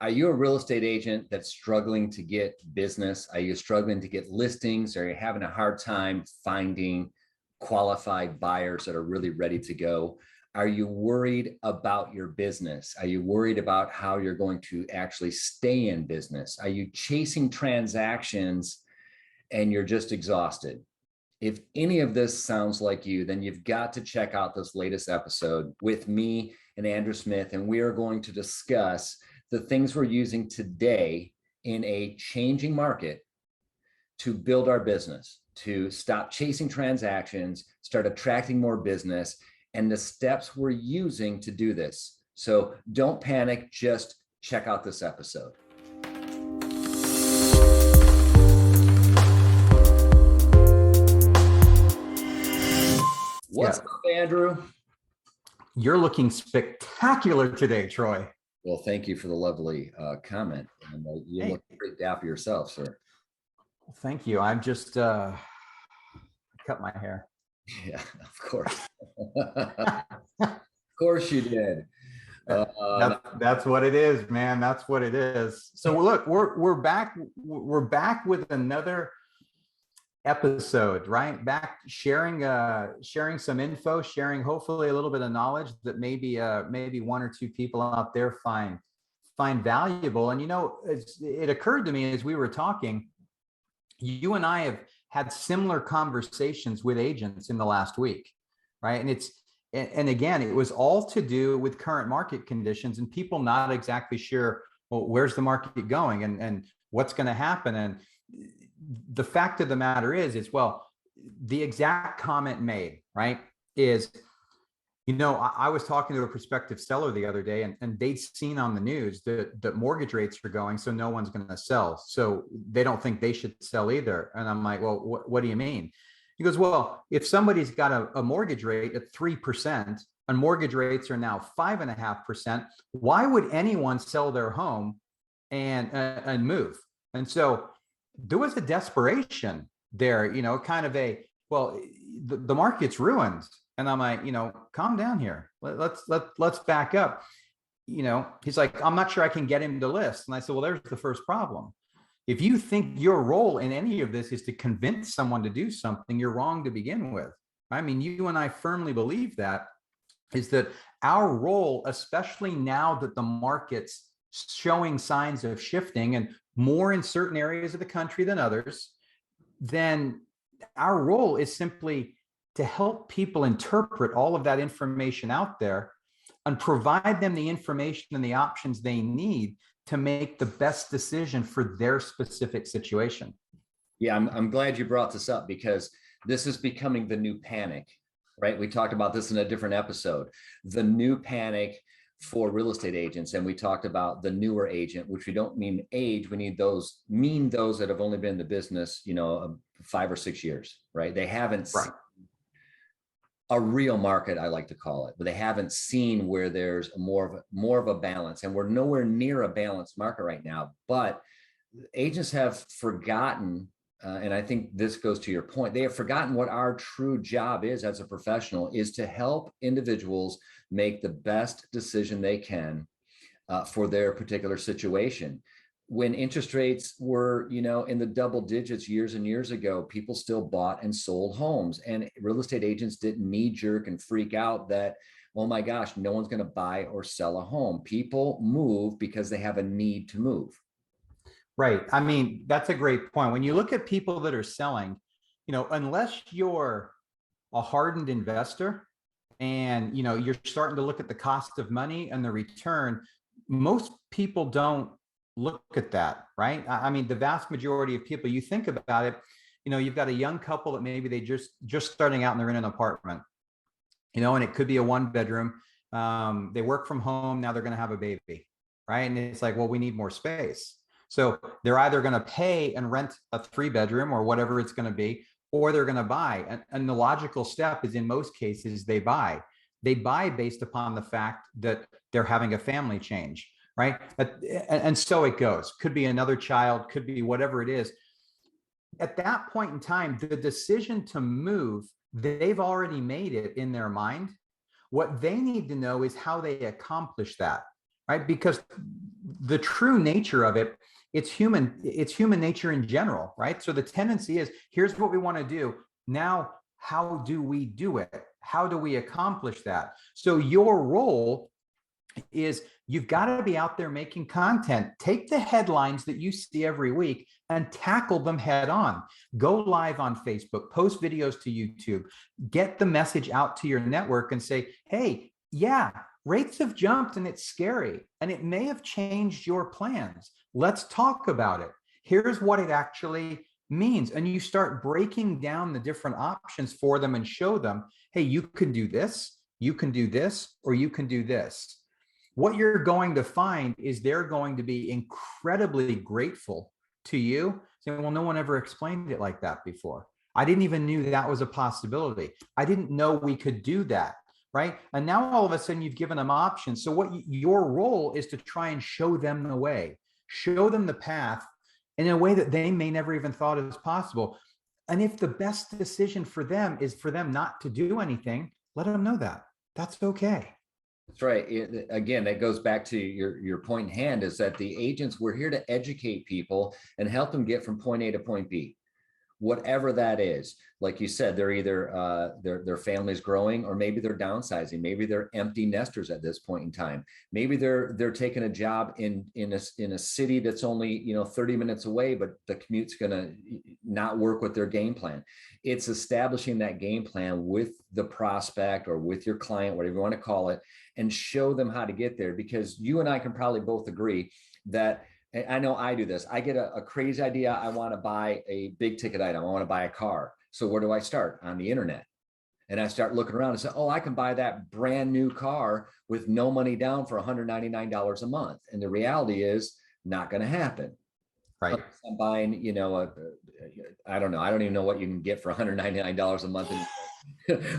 Are you a real estate agent that's struggling to get business? Are you struggling to get listings? Are you having a hard time finding qualified buyers that are really ready to go? Are you worried about your business? Are you worried about how you're going to actually stay in business? Are you chasing transactions and you're just exhausted? If any of this sounds like you, then you've got to check out this latest episode with me and Andrew Smith, and we are going to discuss the things we're using today in a changing market to build our business, to stop chasing transactions, start attracting more business, and the steps we're using to do this. So don't panic, just check out this episode. What's up, Andrew? You're looking spectacular today, Troy. Well, thank you for the lovely comment. And you look pretty dapper yourself, sir. Well, thank you. I'm just cut my hair. Yeah, of course. Of course you did. That's what it is, man. That's what it is. So look, we're back. We're back with another episode, right? Back sharing some info, sharing hopefully a little bit of knowledge that maybe one or two people out there find valuable. And it occurred to me as we were talking, you and I have had similar conversations with agents in the last week, right? And again, it was all to do with current market conditions and people not exactly sure, well, where's the market going and what's going to happen. And the fact of the matter is, well, the exact comment made, right, is, I was talking to a prospective seller the other day and they'd seen on the news that mortgage rates are going, so no one's going to sell. So they don't think they should sell either. And I'm like, well, what do you mean? He goes, well, if somebody's got a mortgage rate at 3% and mortgage rates are now 5.5%, why would anyone sell their home and move? And so there was a desperation there, kind of the market's ruined. And I'm like, calm down here. Let's back up. He's like, I'm not sure I can get him to list. And I said, well, there's the first problem. If you think your role in any of this is to convince someone to do something, you're wrong to begin with. I mean, you and I firmly believe that is that our role, especially now that the market's showing signs of shifting and more in certain areas of the country than others, then our role is simply to help people interpret all of that information out there and provide them the information and the options they need to make the best decision for their specific situation. Yeah, I'm glad you brought this up because this is becoming the new panic, right? We talked about this in a different episode, the new panic for real estate agents. And we talked about the newer agent, which we don't mean age. We mean those that have only been in the business, 5 or 6 years, right? They haven't seen a real market, I like to call it, but they haven't seen where there's more of a balance, and we're nowhere near a balanced market right now. But agents have forgotten, and I think this goes to your point, they have forgotten what our true job is as a professional, is to help individuals make the best decision they can for their particular situation. When interest rates were, in the double digits years and years ago, people still bought and sold homes, and real estate agents didn't knee jerk and freak out that, oh my gosh, no one's going to buy or sell a home. People move because they have a need to move. Right. I mean, that's a great point. When you look at people that are selling, unless you're a hardened investor and, you're starting to look at the cost of money and the return, most people don't look at that, right? I mean, the vast majority of people, you think about it, you've got a young couple that maybe they just starting out and they're in an apartment, and it could be a 1-bedroom. They work from home. Now they're going to have a baby, right? And it's like, well, we need more space. So they're either going to pay and rent a 3-bedroom or whatever it's going to be, or they're going to buy. And the logical step is, in most cases, they buy. They buy based upon the fact that they're having a family change. Right. And so it goes. Could be another child, could be whatever it is. At that point in time, the decision to move, they've already made it in their mind. What they need to know is how they accomplish that. Right. Because the true nature of it, it's human nature in general, right? So the tendency is, here's what we want to do. Now, how do we do it? How do we accomplish that? So your role is, you've got to be out there making content. Take the headlines that you see every week and tackle them head on. Go live on Facebook, post videos to YouTube, get the message out to your network and say, hey, yeah, rates have jumped and it's scary and it may have changed your plans. Let's talk about it. Here's what it actually means. And you start breaking down the different options for them and show them, hey, you can do this, you can do this, or you can do this. What you're going to find is they're going to be incredibly grateful to you, saying, well, no one ever explained it like that before. I didn't even knew that was a possibility. I didn't know we could do that, right? And now all of a sudden you've given them options. So what your role is to try and show them the way, show them the path in a way that they may never even thought is possible. And if the best decision for them is for them not to do anything, let them know that. That's okay. That's right. Again, that goes back to your point in hand, is that the agents, we're here to educate people and help them get from point A to point B, whatever that is. Like you said, they're either their family's growing, or maybe they're downsizing. Maybe they're empty nesters at this point in time. Maybe they're taking a job in a city that's only 30 minutes away, but the commute's gonna not work with their game plan. It's establishing that game plan with the prospect or with your client, whatever you want to call it, and show them how to get there. Because you and I can probably both agree that, I know I do this, I get a crazy idea. I want to buy a big ticket item. I want to buy a car. So where do I start? On the internet. And I start looking around and say, oh, I can buy that brand new car with no money down for $199 a month. And the reality is not going to happen. Right. I'm buying, I don't know. I don't even know what you can get for $199 a month.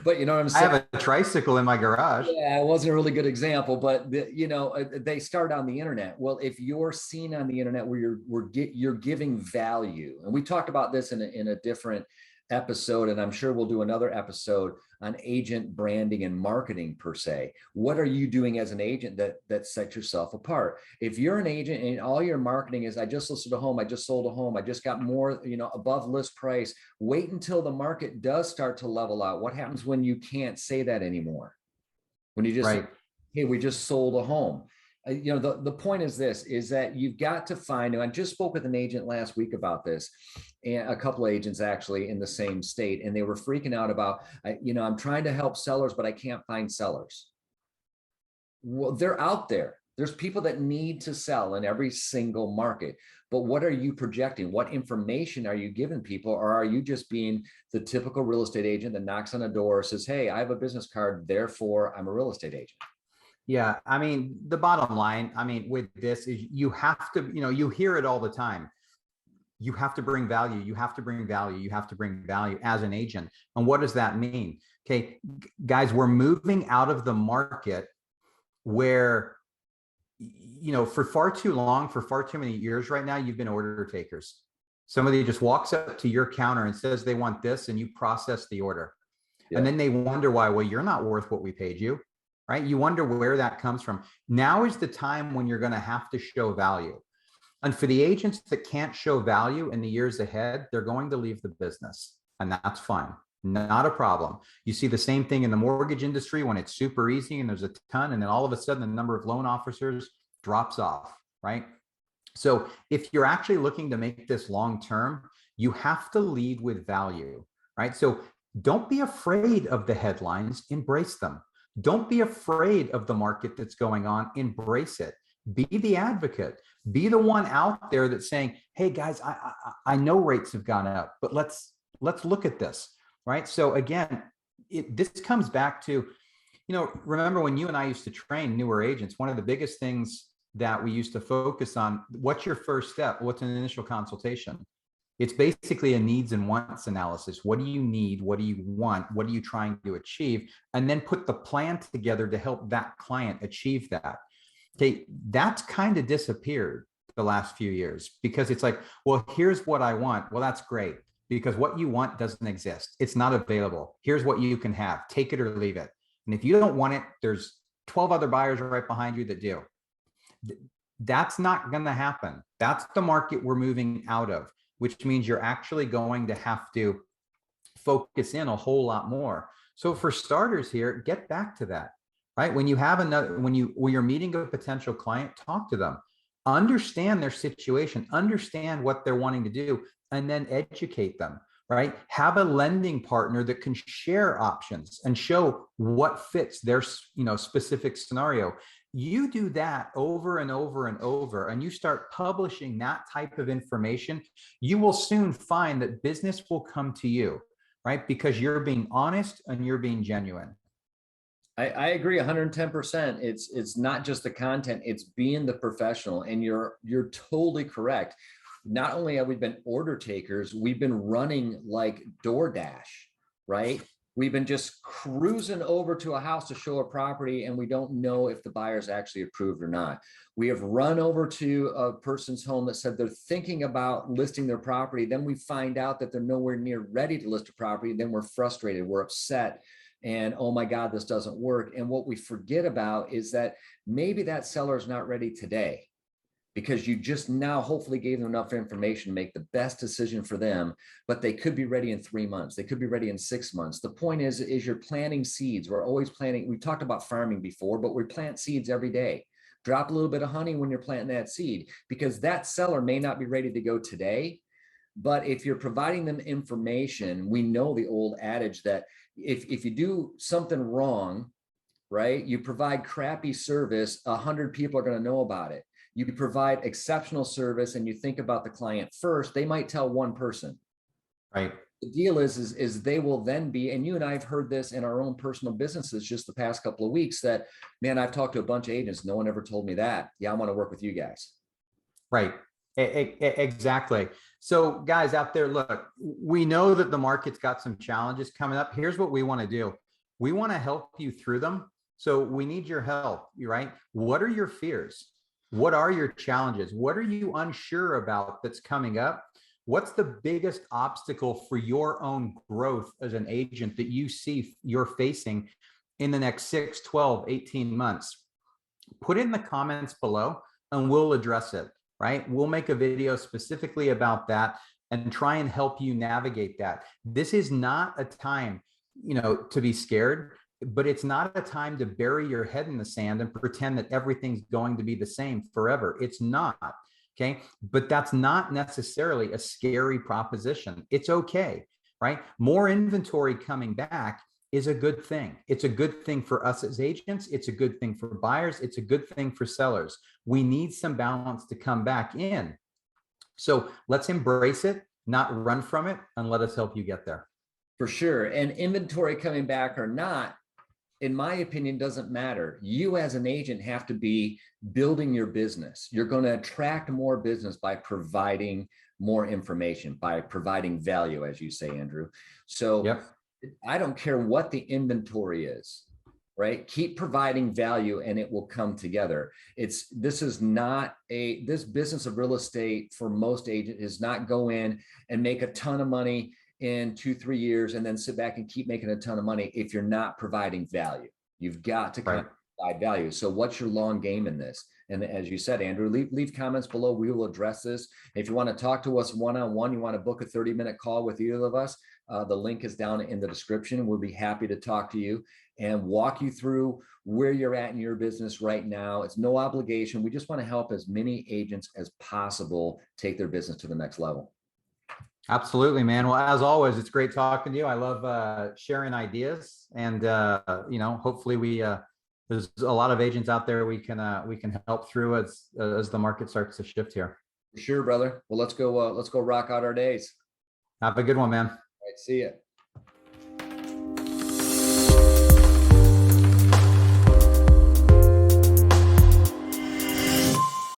But you know what I'm saying? I have a tricycle in my garage. Yeah, it wasn't a really good example, but they start on the internet. Well, if you're seen on the internet where you're giving value, and we talked about this in a different episode, and I'm sure we'll do another episode on agent branding and marketing per se. What are you doing as an agent that sets yourself apart? If you're an agent and all your marketing is, I just listed a home, I just sold a home, I just got more, above list price, wait until the market does start to level out. What happens when you can't say that anymore? When you just say, hey, we just sold a home. The point is this, is that you've got to find, and I just spoke with an agent last week about this, and a couple of agents actually in the same state, and they were freaking out about, I'm trying to help sellers, but I can't find sellers. Well, they're out there. There's people that need to sell in every single market, but what are you projecting? What information are you giving people? Or are you just being the typical real estate agent that knocks on a door, says, hey, I have a business card, therefore I'm a real estate agent? Yeah, I mean, the bottom line, with this is, you have to, you hear it all the time. You have to bring value. You have to bring value. You have to bring value as an agent. And what does that mean? Okay, guys, we're moving out of the market where, for far too long, for far too many years right now, you've been order takers. Somebody just walks up to your counter and says they want this, and you process the order. Yeah. And then they wonder why, well, you're not worth what we paid you. Right? You wonder where that comes from. Now is the time when you're going to have to show value. And for the agents that can't show value in the years ahead, they're going to leave the business. And that's fine. Not a problem. You see the same thing in the mortgage industry when it's super easy and there's a ton, and then all of a sudden the number of loan officers drops off, right? So if you're actually looking to make this long-term, you have to lead with value, right? So don't be afraid of the headlines, embrace them. Don't be afraid of the market that's going on. Embrace it. Be the advocate. Be the one out there that's saying, hey guys, I know rates have gone up, but let's look at this, right? So again, this comes back to, remember when you and I used to train newer agents, one of the biggest things that we used to focus on, what's your first step? What's an initial consultation? It's basically a needs and wants analysis. What do you need? What do you want? What are you trying to achieve? And then put the plan together to help that client achieve that. Okay, that's kind of disappeared the last few years, because it's like, well, here's what I want. Well, that's great, because what you want doesn't exist. It's not available. Here's what you can have. Take it or leave it. And if you don't want it, there's 12 other buyers right behind you that do. That's not going to happen. That's the market we're moving out of, which means you're actually going to have to focus in a whole lot more. So for starters here, get back to that, right? When you have another, when you're meeting a potential client, talk to them, understand their situation, understand what they're wanting to do, and then educate them, right? Have a lending partner that can share options and show what fits their, specific scenario. You do that over and over and over, and you start publishing that type of information, you will soon find that business will come to you, right? Because you're being honest and you're being genuine. I agree 110%. It's not just the content, it's being the professional. And you're totally correct. Not only have we been order takers, we've been running like DoorDash, right? We've been just cruising over to a house to show a property, and we don't know if the buyer's actually approved or not. We have run over to a person's home that said they're thinking about listing their property. Then we find out that they're nowhere near ready to list a property. Then we're frustrated, we're upset, and oh my God, this doesn't work. And what we forget about is that maybe that seller is not ready today, because you just now hopefully gave them enough information to make the best decision for them, but they could be ready in 3 months. They could be ready in 6 months. The point is you're planting seeds. We're always planting. We talked about farming before, but we plant seeds every day. Drop a little bit of honey when you're planting that seed, because that seller may not be ready to go today. But if you're providing them information, we know the old adage that if you do something wrong, right, you provide crappy service, 100 people are going to know about it. You provide exceptional service and you think about the client first, they might tell one person. Right. The deal is they will then be, and you and I have heard this in our own personal businesses just the past couple of weeks, that, man, I've talked to a bunch of agents. No one ever told me that. Yeah, I want to work with you guys. Right. Exactly. So guys out there, look, we know that the market's got some challenges coming up. Here's what we want to do. We want to help you through them. So we need your help, right? What are your fears? What are your challenges? What are you unsure about that's coming up? What's the biggest obstacle for your own growth as an agent that you see you're facing in the next 6, 12, 18 months? Put it in the comments below and we'll address it, right? We'll make a video specifically about that and try and help you navigate that. This is not a time, to be scared, but it's not a time to bury your head in the sand and pretend that everything's going to be the same forever. It's not, okay? But that's not necessarily a scary proposition. It's okay, right? More inventory coming back is a good thing. It's a good thing for us as agents. It's a good thing for buyers. It's a good thing for sellers. We need some balance to come back in. So let's embrace it, not run from it, and let us help you get there. For sure. And inventory coming back or not, in my opinion, doesn't matter. You as an agent have to be building your business. You're going to attract more business by providing more information, by providing value, as you say, Andrew. So yep. I don't care what the inventory is, right? Keep providing value and it will come together. This business of real estate for most agents is not go in and make a ton of money in 2-3 years and then sit back and keep making a ton of money if you're not providing value. You've got to provide value. So what's your long game in this? And as you said, Andrew, leave comments below. We will address this. If you want to talk to us one-on-one, you want to book a 30-minute call with either of us, the link is down in the description. We'll be happy to talk to you and walk you through where you're at in your business right now. It's no obligation. We just want to help as many agents as possible take their business to the next level. Absolutely, man. Well, as always, it's great talking to you. I love sharing ideas, and hopefully there's a lot of agents out there we can help through as the market starts to shift here. For sure, brother. Well, let's go rock out our days. Have a good one, man. All right, see ya.